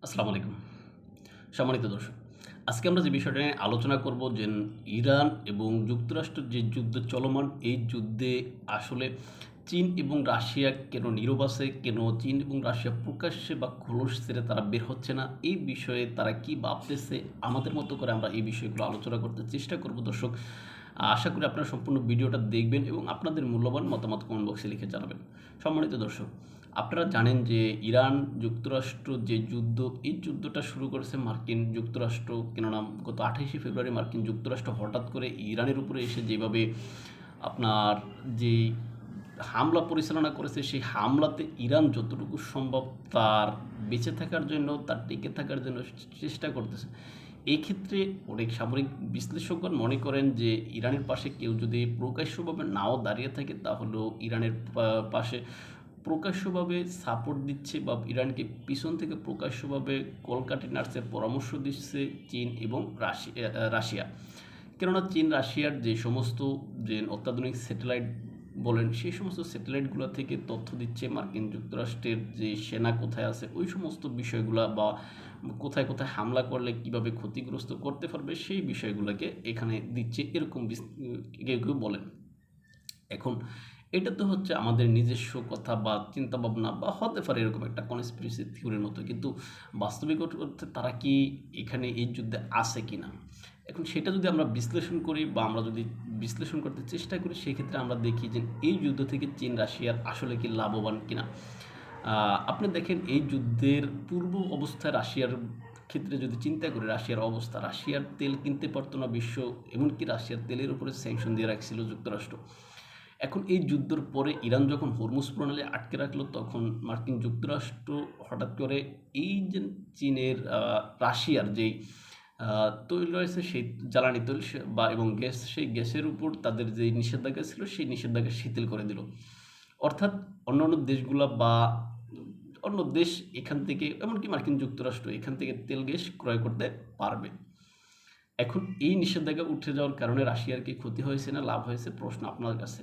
আসসালামু আলাইকুম। সম্মানিত দর্শক, আজকে আমরা যে বিষয়টা নিয়ে আলোচনা করব যে ইরান এবং যুক্তরাষ্ট্রের যে যুদ্ধ চলমান, এই যুদ্ধে আসলে চীন এবং রাশিয়া কেন নীরব আছে, কেন চীন এবং রাশিয়া প্রকাশ্যে বা খোলস ছেড়ে তারা বের হচ্ছে না, এই বিষয়ে তারা কি ভাবতেছে, আমাদের মতো করে আমরা এই বিষয়গুলো আলোচনা করতে চেষ্টা করব দর্শক। আশা করি আপনারা সম্পূর্ণ ভিডিওটা দেখবেন এবং আপনাদের মূল্যবান মতামত কমেন্ট বক্সে লিখে জানাবেন। সম্মানিত দর্শক, আপনারা জানেন যে ইরান যুক্তরাষ্ট্র যে যুদ্ধ, এই যুদ্ধটা শুরু করেছে মার্কিন যুক্তরাষ্ট্র। কেননা গত 28শে ফেব্রুয়ারি মার্কিন যুক্তরাষ্ট্র হঠাৎ করে ইরানের উপরে এসে যেভাবে আপনার যে হামলা পরিচালনা করেছে, সেই হামলাতে ইরান যতটুকু সম্ভব তার বেঁচে থাকার জন্য, তার টিকে থাকার জন্য চেষ্টা করতেছে। এই ক্ষেত্রে অনেক সামরিক বিশ্লেষকগণ মনে করেন যে ইরানের পাশে কেউ যদি প্রকাশ্যভাবে নাও দাঁড়িয়ে থাকে, তাহলেও ইরানের পাশে প্রকাশ্যভাবে সাপোর্ট দিচ্ছে বা ইরানকে পিছন থেকে প্রকাশ্যভাবে কলকাঠি নাড়ার পরামর্শ দিচ্ছে চীন এবং রাশিয়া। কেননা চীন রাশিয়ার যে সমস্ত যে অত্যাধুনিক স্যাটেলাইট বলেন, সেই সমস্ত স্যাটেলাইটগুলো থেকে তথ্য দিচ্ছে মার্কিন যুক্তরাষ্ট্রের যে সেনা কোথায় আছে, ওই সমস্ত বিষয়গুলো বা কোথায় কোথায় হামলা করলে কিভাবে ক্ষতিগ্রস্ত করতে পারবে, সেই বিষয়গুলোকে এখানে দিচ্ছে, এরকম কেউ কেউ বলেন। এখন এটা তো হচ্ছে আমাদের নিজস্ব কথা বা চিন্তাভাবনা, বা হতে পারে এরকম একটা কনস্পিরেসি থিওরির মতো, কিন্তু বাস্তবিক অর্থে তারা কি এখানে এই যুদ্ধে আছে কি না, এখন সেটা যদি আমরা বিশ্লেষণ করি বা আমরা যদি বিশ্লেষণ করতে চেষ্টা করি, সেক্ষেত্রে আমরা দেখি যে এই যুদ্ধ থেকে চীন রাশিয়ার আসলে কি লাভবান কিনা। আপনি দেখেন এই যুদ্ধের পূর্ব অবস্থায় রাশিয়ার ক্ষেত্রে যদি চিন্তা করি, রাশিয়ার অবস্থা, রাশিয়ার তেল কিনতে পারতো না বিশ্ব, এমনকি রাশিয়ার তেলের উপরে স্যাংশন দিয়ে রাখছিল যুক্তরাষ্ট্র। এখন এই যুদ্ধের পরে ইরান যখন হরমুজ প্রণালী আটকে রাখলো, তখন মার্কিন যুক্তরাষ্ট্র হঠাৎ করে এই যে চীনের রাশিয়ার যেই তৈল রয়েছে, সেই জ্বালানি তৈল বা এবং গ্যাস, সেই গ্যাসের উপর তাদের যেই নিষেধাজ্ঞা ছিল, সেই নিষেধাজ্ঞা শিথিল করে দিল। অর্থাৎ অন্যান্য দেশগুলা বা অন্য দেশ এখান থেকে, এমনকি মার্কিন যুক্তরাষ্ট্র এখান থেকে তেল গ্যাস ক্রয় করতে পারবে। এখন এই নিষেধাজ্ঞা উঠে যাওয়ার কারণে রাশিয়ার কি ক্ষতি হয়েছে না লাভ হয়েছে, প্রশ্ন আপনার কাছে।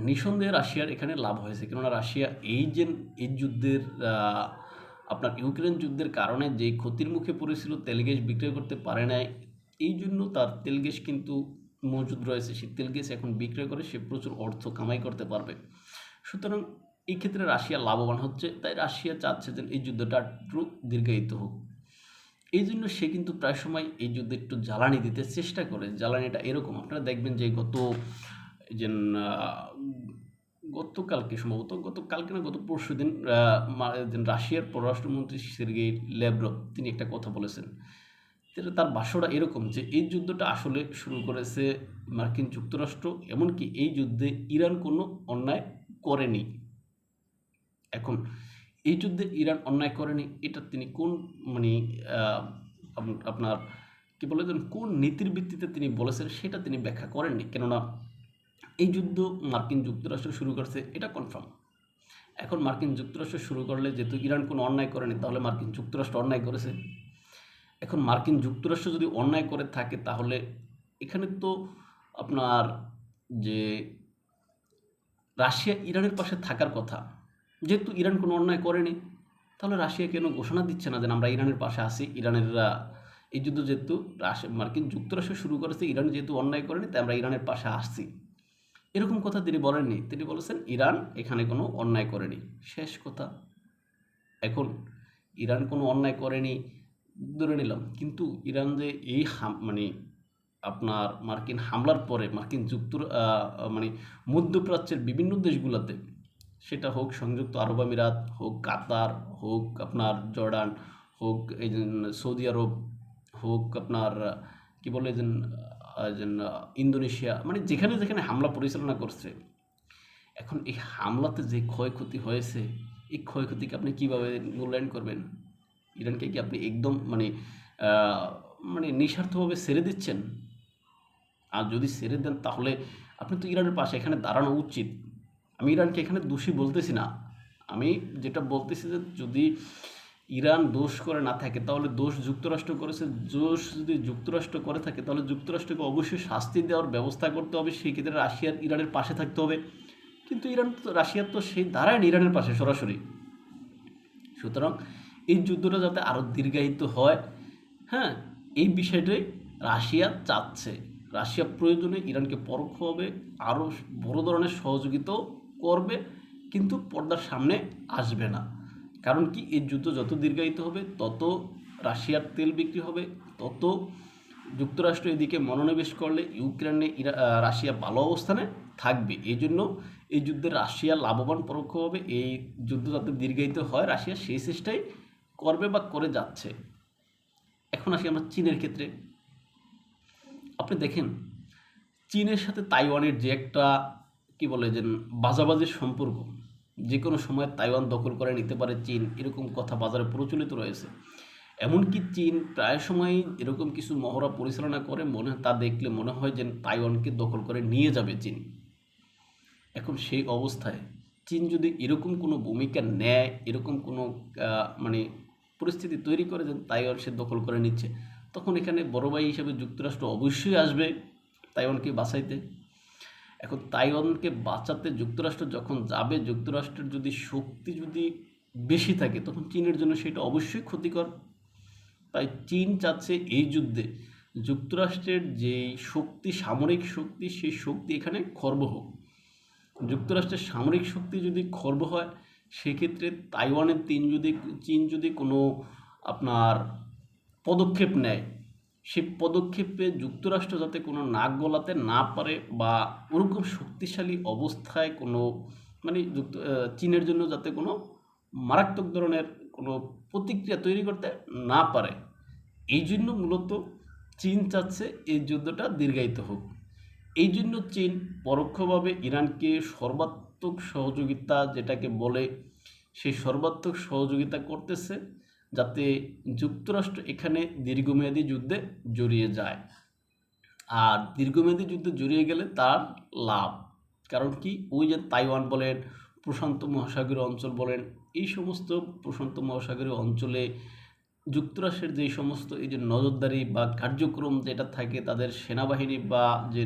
নিঃসন্দেহে রাশিয়ার এখানে লাভ হয়েছে, কেননা রাশিয়া এই যুদ্ধের আপনার ইউক্রেন যুদ্ধের কারণে যে ক্ষতির মুখে পড়েছিল, তেল গ্যাস বিক্রয় করতে পারে নাই, এই জন্য তার তেল গ্যাস কিন্তু মজুদ রয়েছে, সেই তেল গ্যাস এখন বিক্রয় করে সে প্রচুর অর্থ কামাই করতে পারবে। সুতরাং এই ক্ষেত্রে রাশিয়া লাভবান হচ্ছে, তাই রাশিয়া চাচ্ছে যে এই যুদ্ধটা একটু দীর্ঘায়িত হোক। এই জন্য সে কিন্তু প্রায় সময় এই যুদ্ধে একটু জ্বালানি দিতে চেষ্টা করে। জ্বালানিটা এরকম, আপনারা দেখবেন যে যে গতকালকে সম্ভবত, গতকালকে না গত পরশুদিন রাশিয়ার পররাষ্ট্রমন্ত্রী সের্গেই ল্যাভরভ তিনি একটা কথা বলেছেন। তার ভাষ্যটা এরকম যে এই যুদ্ধটা আসলে শুরু করেছে মার্কিন যুক্তরাষ্ট্র, এমনকি এই যুদ্ধে ইরান কোনো অন্যায় করেনি। এখন এই যুদ্ধে ইরান অন্যায় করেনি, এটা তিনি কোন মানে আপনার কি বলে যেন কোন নীতির ভিত্তিতে তিনি বলেছেন, সেটা তিনি ব্যাখ্যা করেননি। কেননা এই যুদ্ধ মার্কিন যুক্তরাষ্ট্র শুরু করছে, এটা কনফার্ম। এখন মার্কিন যুক্তরাষ্ট্র শুরু করলে, যেহেতু ইরান কোনো অন্যায় করেনি, তাহলে মার্কিন যুক্তরাষ্ট্র অন্যায় করেছে। এখন মার্কিন যুক্তরাষ্ট্র যদি অন্যায় করে থাকে, তাহলে এখানে তো আপনার যে রাশিয়া ইরানের পাশে থাকার কথা, যেহেতু ইরান কোনো অন্যায় করেনি, তাহলে রাশিয়া কেন ঘোষণা দিচ্ছে না যে আমরা ইরানের পাশে আছি। ইরানের এই যুদ্ধ যেহেতু মার্কিন যুক্তরাষ্ট্র শুরু করেছে, ইরান যেহেতু অন্যায় করেনি, তাই আমরা ইরানের পাশে আসছি, এরকম কথা তিনি বলেননি। তিনি বলেছেন ইরান এখানে কোনো অন্যায় করেনি, শেষ কথা। এখন ইরান কোনো অন্যায় করেনি ধরে নিলাম, কিন্তু ইরান যে এই মানে আপনার মার্কিন হামলার পরে মার্কিন মানে মধ্যপ্রাচ্যের বিভিন্ন দেশগুলোতে, সেটা হোক সংযুক্ত আরব আমিরাত, হোক কাতার, হোক আপনার জর্ডান, হোক এই যে সৌদি আরব, হোক আপনার কি বলে যে ইন্দোনেশিয়া, মানে যেখানে যেখানে হামলা পরিচালনা করছে, এখন এই হামলাতে যে ক্ষয়ক্ষতি হয়েছে, এই ক্ষয়ক্ষতিকে আপনি কীভাবে মূল্যায়ন করবেন? ইরানকে কি আপনি একদম মানে নিঃস্বার্থভাবে ছেড়ে দিচ্ছেন? আর যদি ছেড়ে দেন, তাহলে আপনি তো ইরানের পাশে এখানে দাঁড়ানো উচিত। আমি ইরানকে এখানে দোষী বলতেছি না, আমি যেটা বলতেছি যে যদি ইরান দোষ করে না থাকে, তাহলে দোষ যুক্তরাষ্ট্র করেছে। দোষ যদি যুক্তরাষ্ট্র করে থাকে, তাহলে যুক্তরাষ্ট্রকে অবশ্যই শাস্তি দেওয়ার ব্যবস্থা করতে হবে, সেই ক্ষেত্রে রাশিয়ার ইরানের পাশে থাকতে হবে। কিন্তু রাশিয়ার তো সেই দাঁড়ায়নি ইরানের পাশে সরাসরি। সুতরাং এই যুদ্ধটা যাতে আরও দীর্ঘায়িত হয়, হ্যাঁ, এই বিষয়টাই রাশিয়া চাচ্ছে। রাশিয়া প্রয়োজনে ইরানকে পরোক্ষভাবে আরও বড় ধরনের সহযোগিতাও করবে, কিন্তু পর্দার সামনে আসবে না। কারণ কি, এই যুদ্ধ যত দীর্ঘায়িত হবে তত রাশিয়ার তেল বিক্রি হবে, তত যুক্তরাষ্ট্র এদিকে মনোনিবেশ করলে ইউক্রেনে রাশিয়া ভালো অবস্থানে থাকবে। এই জন্য এই যুদ্ধে রাশিয়া লাভবান পরোক্ষভাবে। এই যুদ্ধ যাতে দীর্ঘায়িত হয় রাশিয়া সেই চেষ্টাই করবে বা করে যাচ্ছে। এখন আসি আমরা চীনের ক্ষেত্রে। আপনি দেখেন, চীনের সাথে তাইওয়ানের যে একটা কি বলে যে বাজাবাজির সম্পর্ক, যে কোনো সময় তাইওয়ান দখল করে নিতে পারে চীন, এরকম কথা বাজারে প্রচলিত রয়েছে। এমনকি চীন প্রায় সময়ই এরকম কিছু মহড়া পরিচালনা করে, তা দেখলে মনে হয় যে তাইওয়ানকে দখল করে নিয়ে যাবে চীন। এখন সেই অবস্থায় চীন যদি এরকম কোনো ভূমিকা নেয়, এরকম কোনো মানে পরিস্থিতি তৈরি করে যে তাইওয়ান সে দখল করে নিচ্ছে, তখন এখানে বড় ভাই হিসেবে যুক্তরাষ্ট্র অবশ্যই আসবে তাইওয়ানকে বাঁচাইতে। এখন তাইওয়ানকে বাঁচাতে যুক্তরাষ্ট্র যখন যাবে, যুক্তরাষ্ট্রের যদি শক্তি যদি বেশি থাকে তখন চীনের জন্য সেটা অবশ্যই ক্ষতিকর। তাই চীন চাচ্ছে এই যুদ্ধে যুক্তরাষ্ট্রের যে শক্তি, সামরিক শক্তি, সেই শক্তি এখানে খর্ব হোক। যুক্তরাষ্ট্রের সামরিক শক্তি যদি খর্ব হয়, সেক্ষেত্রে তাইওয়ানের চীন যদি কোনো আপনার পদক্ষেপ নেয়, সেই পদক্ষেপে যুক্তরাষ্ট্র যাতে কোনো নাক গলাতে না পারে, বা ওরকম শক্তিশালী অবস্থায় কোনো মানে চীনের জন্য যাতে কোনো মারাত্মক ধরনের কোনো প্রতিক্রিয়া তৈরি করতে না পারে, এই জন্য মূলত চীন চাচ্ছে এই যুদ্ধটা দীর্ঘায়িত হোক। এই জন্য চীন পরোক্ষভাবে ইরানকে সর্বাত্মক সহযোগিতা, যেটাকে বলে, সেই সর্বাত্মক সহযোগিতা করতেছে যাতে যুক্তরাষ্ট্র এখানে দীর্ঘমেয়াদী যুদ্ধে জড়িয়ে যায়। আর দীর্ঘমেয়াদী যুদ্ধে জড়িয়ে গেলে তার লাভ। কারণ কি, ওই যে তাইওয়ান বলেন, প্রশান্ত মহাসাগরীয় অঞ্চল বলেন, এই সমস্ত প্রশান্ত মহাসাগরীয় অঞ্চলে যুক্তরাষ্ট্রের যেই সমস্ত এই যে নজরদারি বা কার্যক্রম যেটা থাকে, তাদের সেনাবাহিনী বা যে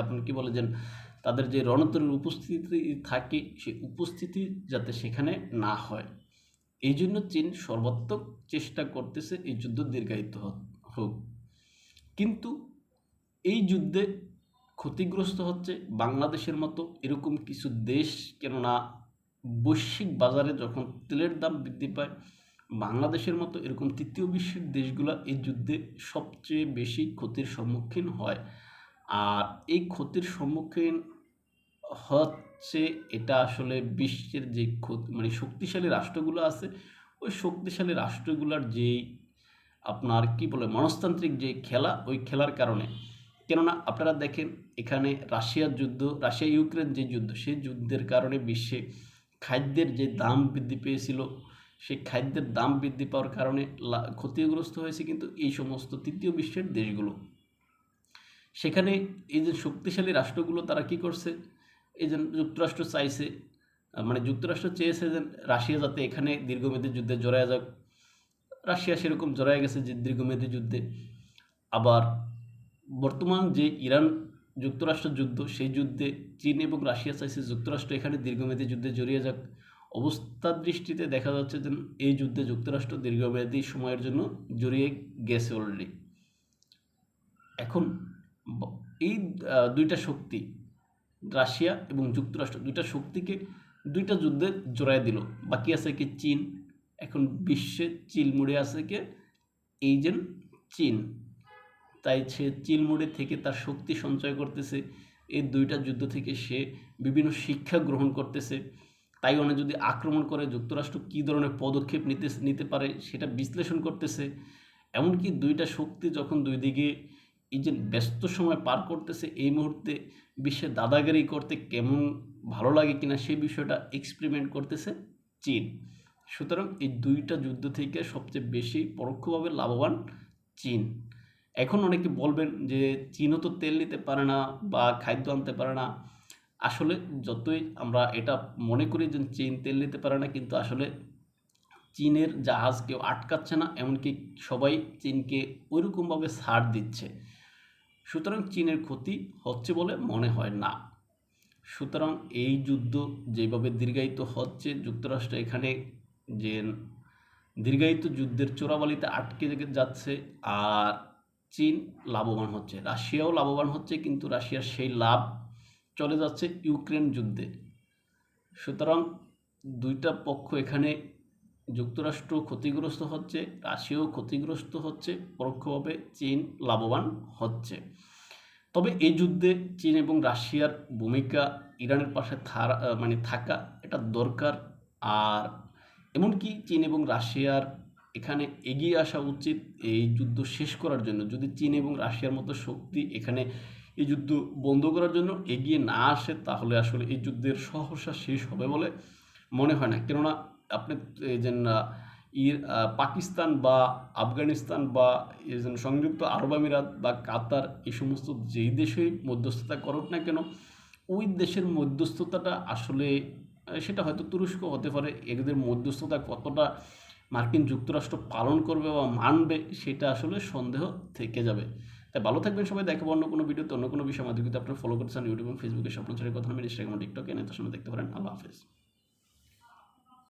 আপনি কি বলে যে তাদের যে রণতরীর উপস্থিতি থাকে, সেই উপস্থিতি যাতে সেখানে না হয়, এই জন্য চীন সর্বাত্মক চেষ্টা করতেছে এই যুদ্ধ দীর্ঘায়িত হোক। কিন্তু এই যুদ্ধে ক্ষতিগ্রস্ত হচ্ছে বাংলাদেশের মতো এরকম কিছু দেশ। কেননা বৈশ্বিক বাজারে যখন তেলের দাম বৃদ্ধি পায়, বাংলাদেশের মতো এরকম তৃতীয় বিশ্বের দেশগুলো এই যুদ্ধে সবচেয়ে বেশি ক্ষতির সম্মুখীন হয়। আর এই ক্ষতির সম্মুখীন হচ্ছে, এটা আসলে বিশ্বের যে মানে শক্তিশালী রাষ্ট্রগুলো আছে, ওই শক্তিশালী রাষ্ট্রগুলোর যেই আপনার কি বলে মনস্তান্ত্রিক যে খেলা, ওই খেলার কারণে। কেননা আপনারা দেখেন, এখানে রাশিয়া ইউক্রেন যে যুদ্ধ, সেই যুদ্ধের কারণে বিশ্বে খাদ্যের যে দাম বৃদ্ধি পেয়েছিল, সেই খাদ্যের দাম বৃদ্ধি পাওয়ার কারণে ক্ষতিগ্রস্ত হয়েছে কিন্তু এই সমস্ত তৃতীয় বিশ্বের দেশগুলো। সেখানে এই যে শক্তিশালী রাষ্ট্রগুলো তারা কি করছে, এই যে যুক্তরাষ্ট্র চাইছে, মানে যুক্তরাষ্ট্র চেয়েছে যে রাশিয়া যাতে এখানে দীর্ঘমেয়াদী যুদ্ধে জড়ায় যাক। রাশিয়া সেরকম জড়ায় গেছে যে দীর্ঘমেয়াদী যুদ্ধে। আবার বর্তমান যে ইরান যুক্তরাষ্ট্র যুদ্ধ, সেই যুদ্ধে চীন এবং রাশিয়া চাইছে যুক্তরাষ্ট্র এখানে দীর্ঘমেয়াদী যুদ্ধে জড়িয়ে যাক। অবস্থার দৃষ্টিতে দেখা যাচ্ছে যে এই যুদ্ধে যুক্তরাষ্ট্র দীর্ঘমেয়াদী সময়ের জন্য জড়িয়ে গেছে অলরেডি। এখন এই দুইটা শক্তি, রাশিয়া এবং যুক্তরাষ্ট্র, দুইটা শক্তিকে দুইটা যুদ্ধে জড়ায় দিল। বাকি আছে কি চীন। এখন বিশ্বে চিলমুড়ে আছে কে, এই যে চীন। তাই সে চিলমুড়ে থেকে তার শক্তি সঞ্চয় করতেছে। এই দুইটা যুদ্ধ থেকে সে বিভিন্ন শিক্ষা গ্রহণ করতেছে। তাইওয়ানে যদি আক্রমণ করে যুক্তরাষ্ট্র কী ধরনের পদক্ষেপ নিতে পারে সেটা বিশ্লেষণ করতেছে। এমনকি দুইটা শক্তি যখন দুই দিকে এই যে ব্যস্ত সময় পার করতেছে, এই মুহূর্তে বিশ্বে দাদাগিরি করতে কেমন ভালো লাগে কিনা সেই বিষয়টা এক্সপেরিমেন্ট করতেছে চীন। সুতরাং এই দুইটা যুদ্ধ থেকে সবচেয়ে বেশি পরোক্ষভাবে লাভবান চীন। এখন অনেকে বলবেন যে চীনও তো তেল নিতে পারে না বা খাদ্য আনতে পারে না। আসলে যতই আমরা এটা মনে করি যে চীন তেল নিতে পারে না, কিন্তু আসলে চীনের জাহাজ কেউ আটকাচ্ছে না, এমনকি সবাই চীনকে ওইরকমভাবে ছাড় দিচ্ছে। সুতরাং চীনের ক্ষতি হচ্ছে বলে মনে হয় না। সুতরাং এই যুদ্ধ যেভাবে দীর্ঘায়িত হচ্ছে, যুক্তরাষ্ট্র এখানে যে দীর্ঘায়িত যুদ্ধের চোরাবালিতে আটকে যাচ্ছে, আর চীন লাভবান হচ্ছে, রাশিয়াও লাভবান হচ্ছে, কিন্তু রাশিয়ার সেই লাভ চলে যাচ্ছে ইউক্রেন যুদ্ধে। সুতরাং দুইটা পক্ষ এখানে, যুক্তরাষ্ট্র ক্ষতিগ্রস্ত হচ্ছে, রাশিয়াও ক্ষতিগ্রস্ত হচ্ছে, পরোক্ষভাবে চীন লাভবান হচ্ছে। তবে এই যুদ্ধে চীন এবং রাশিয়ার ভূমিকা, ইরানের পাশে থাকা এটা দরকার। আর এমনকি চীন এবং রাশিয়ার এখানে এগিয়ে আসা উচিত এই যুদ্ধ শেষ করার জন্য। যদি চীন এবং রাশিয়ার মতো শক্তি এখানে এই যুদ্ধ বন্ধ করার জন্য এগিয়ে না আসে, তাহলে আসলে এই যুদ্ধের সহসা শেষ হবে বলে মনে হয় না। কেননা আপনি এই যে পাকিস্তান বা আফগানিস্তান বা এই যে সংযুক্ত আরব আমিরাত বা কাতার, এই সমস্ত যেই দেশেই মধ্যস্থতা করুক না কেন, ওই দেশের মধ্যস্থতাটা আসলে সেটা হয়তো তুরস্ক হতে পারে, এদের মধ্যস্থতা কতটা মার্কিন যুক্তরাষ্ট্র পালন করবে বা মানবে, সেটা আসলে সন্দেহ থেকে যাবে। তাই ভালো থাকবেন সবাই, দেখাবো অন্য কোনো ভিডিওতে, অন্য কোনো বিষয় মাধ্যমে। আপনারা ফলো করতে চান ইউটিউব এবং ফেসবুকে স্বপ্ন ছেড়ে কথা, আমি ইনস্টাগ্রাম টিকটকে নেতার সময় দেখতে পারেন। আল্লাহ হাফেজ।